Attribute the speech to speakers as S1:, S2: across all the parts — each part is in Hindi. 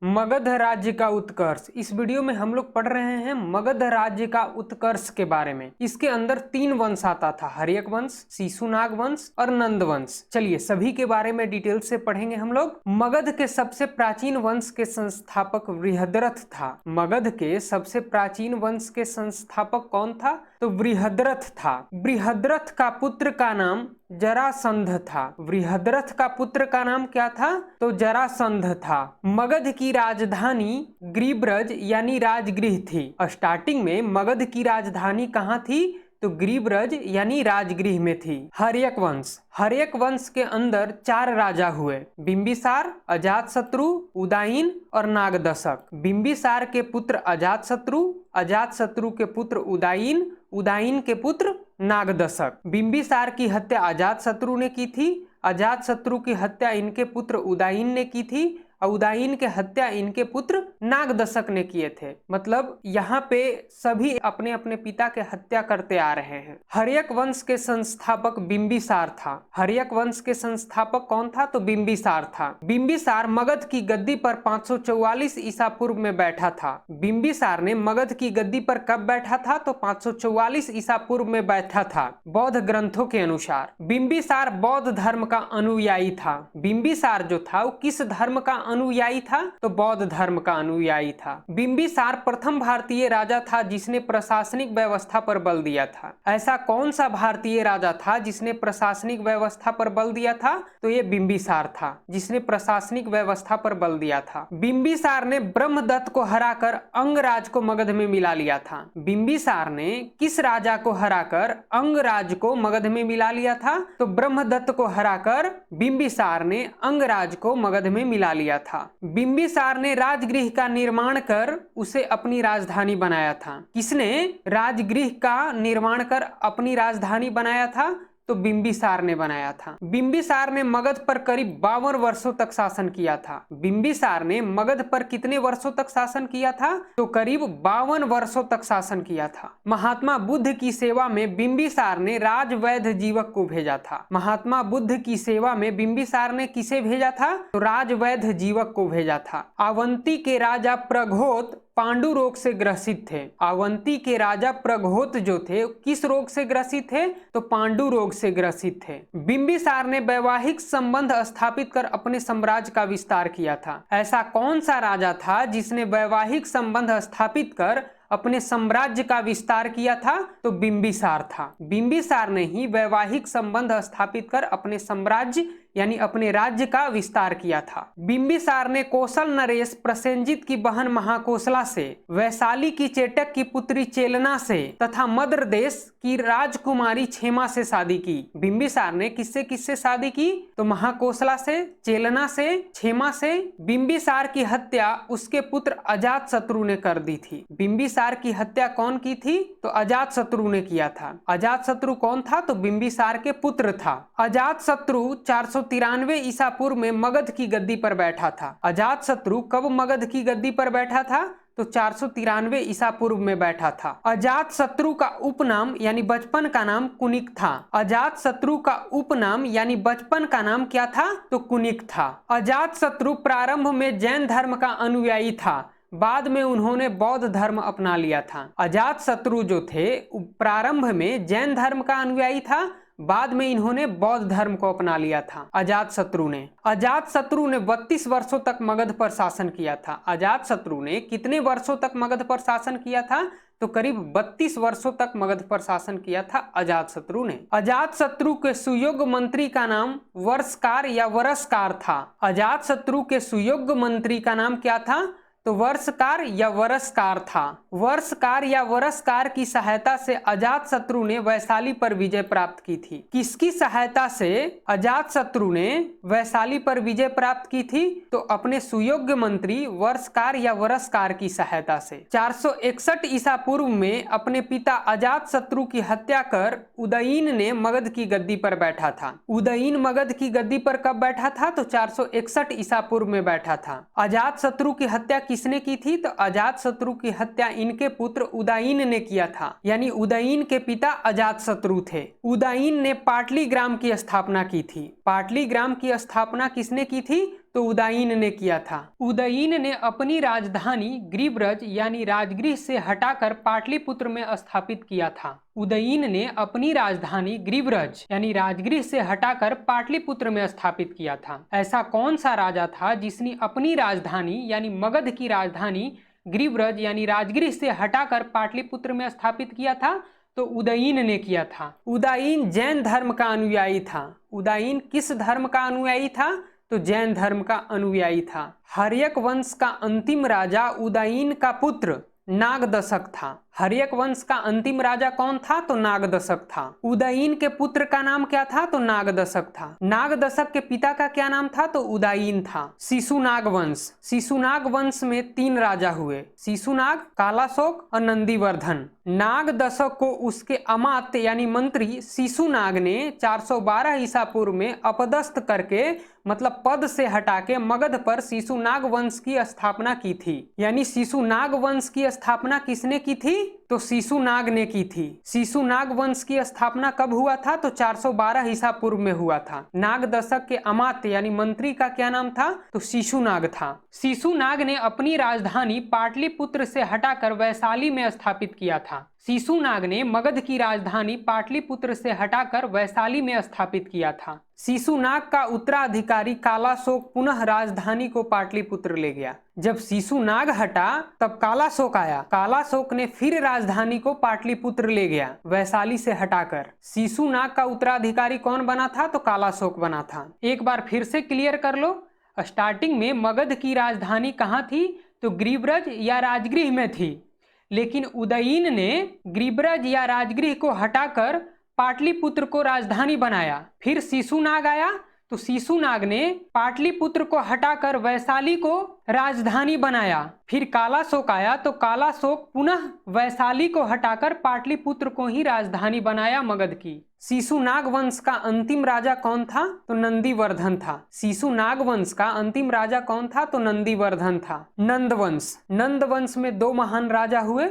S1: मगध राज्य का उत्कर्ष। इस वीडियो में हम लोग पढ़ रहे हैं मगध राज्य का उत्कर्ष के बारे में। इसके अंदर 3 वंश आता था, हर्यक वंश, शिशुनाग वंश और नंद वंश। चलिए सभी के बारे में डिटेल से पढ़ेंगे हम लोग। मगध के सबसे प्राचीन वंश के संस्थापक बृहद्रथ था। मगध के सबसे प्राचीन वंश के संस्थापक कौन था? तो बृहद्रथ था। बृहद्रथ का पुत्र का नाम जरासंध था। बृहद्रथ का पुत्र का नाम क्या था? तो जरासंध था। मगध की राजधानी गिरिब्रज यानी राजगृह थी। स्टार्टिंग में मगध की राजधानी कहाँ थी? तो गिरिब्रज यानी राजगृह में थी। हर्यक वंश। हर्यक वंश के अंदर 4 राजा हुए, बिंबिसार, अजातशत्रु, उदयीन और नागदशक। बिंबिसार के पुत्र अजातशत्रु, अजातशत्रु के पुत्र उदयीन, उदयीन के पुत्र नागदशक। बिंबिसार की हत्या अजातशत्रु ने की थी, अजातशत्रु की हत्या इनके पुत्र उदयीन ने की थी और उदयीन के हत्या इनके पुत्र नागदशक ने किए थे। मतलब यहाँ पे सभी अपने अपने पिता के हत्या करते आ रहे हैं। हर्यक वंश के संस्थापक बिंबिसार था। हर्यक वंश के संस्थापक कौन था? तो बिंबिसार था। बिंबिसार मगध की गद्दी पर 544 ईसा पूर्व में बैठा था। बिंबिसार ने मगध की गद्दी पर कब बैठा था? तो 544 ईसा पूर्व में बैठा था बौद्ध ग्रंथों के अनुसार। बिंबिसार बौद्ध धर्म का अनुयायी था। बिंबिसार जो था वो किस धर्म का अनुयायी था? तो बौद्ध धर्म का अनुयायी था। बिंबिसार प्रथम भारतीय राजा था जिसने प्रशासनिक व्यवस्था पर बल दिया था। ऐसा कौन सा भारतीय राजा था जिसने प्रशासनिक व्यवस्था पर बल दिया था? तो ये बिंबिसार था जिसने प्रशासनिक व्यवस्था पर बल दिया था। बिंबिसार ने ब्रह्मदत्त को हराकर अंगराज को मगध में मिला लिया था। बिंबिसार ने किस राजा को हराकर अंगराज को मगध में मिला लिया था? तो ब्रह्मदत्त को हराकर बिंबिसार ने अंगराज को मगध में मिला लिया था। बिंबिसार ने राजगृह का निर्माण कर उसे अपनी राजधानी बनाया था। किसने राजगृह का निर्माण कर अपनी राजधानी बनाया था? तो बिंबिसार ने बनाया था। बिंबिसार ने मगध पर करीब 52 वर्षों तक शासन किया था। बिंबिसार ने मगध पर कितने वर्षों तक शासन किया था? तो करीब 52 वर्षों तक शासन किया था। महात्मा बुद्ध की सेवा में बिंबिसार ने राजवैद्य जीवक को भेजा था। महात्मा बुद्ध की सेवा में बिंबिसार ने किसे भेजा था? तो राजवैद्य जीवक को भेजा था। अवंती के राजा प्रघोत पांडु रोग से ग्रसित थे। अवंती के राजा प्रघोत जो थे किस रोग से ग्रसित थे? तो पांडु रोग से ग्रसित थे। बिंबिसार ने वैवाहिक संबंध स्थापित कर अपने साम्राज्य का विस्तार किया था। ऐसा कौन सा राजा था जिसने वैवाहिक संबंध स्थापित कर अपने साम्राज्य का विस्तार किया था? तो बिंबिसार था। बिंबिसार ने ही वैवाहिक संबंध स्थापित कर अपने साम्राज्य यानी अपने राज्य का विस्तार किया था। बिंबिसार ने कौशल नरेश प्रसेनजित की बहन महाकोशला से, वैशाली की चेटक की पुत्री चेलना से तथा मद्र देश की राजकुमारी क्षेमा से शादी की। बिंबिसार ने किससे किससे शादी की? तो महाकोशला से, चेलना से, क्षेमा से। बिंबिसार की हत्या उसके पुत्र अजातशत्रु ने कर दी थी। बिंबिसार की हत्या कौन की थी? तो अजातशत्रु ने किया था। अजातशत्रु कौन था? तो बिंबिसार के पुत्र था। अजातशत्रु 493 ईसा पूर्व में मगध की गद्दी पर बैठा था। अजातशत्रु कब मगध की गद्दी पर बैठा था? तो 493 ईसा पूर्व में बैठा था। अजातशत्रु का उपनाम यानी बचपन का नाम कुनिक था। अजातशत्रु का उपनाम यानी बचपन का नाम क्या था? तो कुनिक था। अजातशत्रु प्रारंभ में जैन धर्म का अनुयायी था, बाद में उन्होंने बौद्ध धर्म अपना लिया था। अजातशत्रु जो थे प्रारंभ में जैन धर्म का अनुयायी था, बाद में इन्होंने बौद्ध धर्म को अपना लिया था अजातशत्रु ने। अजातशत्रु ने 32 वर्षों तक मगध पर शासन किया था। अजातशत्रु ने कितने वर्षों तक मगध पर शासन किया था? तो करीब 32 वर्षों तक मगध पर शासन किया था अजातशत्रु ने। अजातशत्रु के सुयोग्य मंत्री का नाम वर्षकार या वरसकार था। अजातशत्रु के सुयोग्य मंत्री का नाम क्या था? तो वर्षकार या वरसकार था। वर्षकार या वरसकार की सहायता से अजातशत्रु ने वैशाली पर विजय प्राप्त की थी। किसकी सहायता से अजातशत्रु ने वैशाली पर विजय प्राप्त की थी? तो अपने सुयोग्य मंत्री वर्षकार या वरसकार की सहायता से। 461 ईसा पूर्व में अपने पिता अजातशत्रु की हत्या कर उदयीन ने मगध की गद्दी पर बैठा था। उदयीन मगध की गद्दी पर कब बैठा था? तो 461 ईसा पूर्व में बैठा था। अजातशत्रु की हत्या किसने की थी? तो अजातशत्रु की हत्या इनके पुत्र उदयीन ने किया था, यानी उदयीन के पिता अजातशत्रु थे। उदयीन ने पाटलीग्राम की स्थापना की थी। पाटलीग्राम की स्थापना किसने की थी? तो उदयीन ने किया था। उदयीन ने अपनी राजधानी ग्रीब्रज यानी राजगृह से हटाकर पाटलिपुत्र में स्थापित किया था। उदयीन ने अपनी राजधानी ग्रीब्रज यानी राजगृह से हटाकर पाटलिपुत्र में स्थापित किया था। ऐसा कौन सा राजा था जिसने अपनी राजधानी यानी मगध की राजधानी ग्रीब्रज यानी राजगृह से हटाकर पाटलिपुत्र में स्थापित किया था? तो उदयीन ने किया था। उदयीन जैन धर्म का अनुयायी था। उदयीन किस धर्म का अनुयायी था? तो जैन धर्म का अनुयायी था। हर्यक वंश का अंतिम राजा उदयीन का पुत्र नागदशक था। हर्यक वंश का अंतिम राजा कौन था? तो नागदशक था। उदयीन के पुत्र का नाम क्या था? तो नागदशक था। नागदशक के पिता का क्या नाम था? तो उदयीन था। शिशुनाग वंश। शिशुनाग वंश में 3 राजा हुए, शिशुनाग, कालाशोक और नंदीवर्धन। नागदशक को उसके अमात्य यानी मंत्री शिशुनाग ने 412 ईसा पूर्व में अपदस्थ करके मतलब पद से हटा के मगध पर शिशुनाग वंश की स्थापना की थी। यानी शिशुनाग वंश की स्थापना किसने की थी? तो शिशुनाग ने की थी। शिशुनाग वंश की स्थापना कब हुआ था? तो 412 ईसा पूर्व में हुआ था। नागदशक के अमात्य यानी मंत्री का क्या नाम था? तो शिशुनाग था। शिशुनाग ने अपनी राजधानी पाटलिपुत्र से हटाकर वैशाली में स्थापित किया था। शिशुनाग ने मगध की राजधानी पाटलिपुत्र से हटाकर वैशाली में स्थापित किया था। शिशुनाग का उत्तराधिकारी कालाशोक पुनः राजधानी को पाटलिपुत्र ले गया। जब शिशुनाग हटा तब कालाशोक आया। कालाशोक ने फिर राजधानी को पाटलिपुत्र ले गया वैशाली से हटाकर। शिशुनाग का उत्तराधिकारी कौन बना था? तो कालाशोक बना था। एक बार फिर से क्लियर कर लो, स्टार्टिंग में मगध की राजधानी कहाँ थी? तो ग्रीब्रज या राजगृह में थी, लेकिन उदयीन ने ग्रीब्रज या राजगृह को हटाकर पाटलिपुत्र को राजधानी बनाया। फिर शिशुनाग आया तो शिशुनाग ने पाटलिपुत्र को हटाकर वैशाली को राजधानी बनाया। फिर कालाशोक आया तो कालाशोक पुनः वैशाली को हटाकर पाटलिपुत्र को ही राजधानी बनाया मगध की। शिशुनाग वंश का अंतिम राजा कौन था? तो नंदीवर्धन था। शिशुनाग वंश का अंतिम राजा कौन था? तो नंदीवर्धन था। नंद वंश। नंद वंश में 2 महान राजा हुए,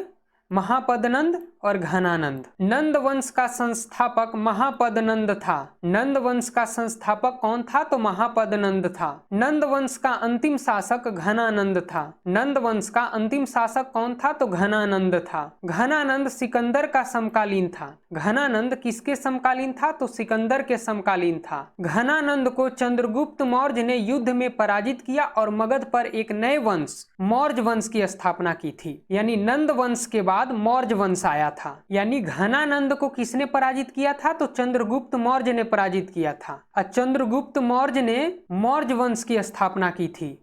S1: महापदनंद और घनानंद। नंद वंश का संस्थापक महापदनंद था। नंद वंश का संस्थापक कौन था? तो महापदनंद था। नंद वंश का अंतिम शासक घनानंद था। नंद वंश का अंतिम शासक कौन था? तो घनानंद था। घनानंद सिकंदर का समकालीन था। घनानंद किसके समकालीन था? तो सिकंदर के समकालीन था। घनानंद को चंद्रगुप्त मौर्य ने युद्ध में पराजित किया और मगध पर एक नए वंश मौर्य वंश की स्थापना की थी। यानी नंद वंश के बाद मौर्य वंश आया था। यानी घनानंद को किसने पराजित किया था? तो चंद्रगुप्त मौर्य ने पराजित किया था। और चंद्रगुप्त मौर्य ने मौर्य वंश की स्थापना की थी।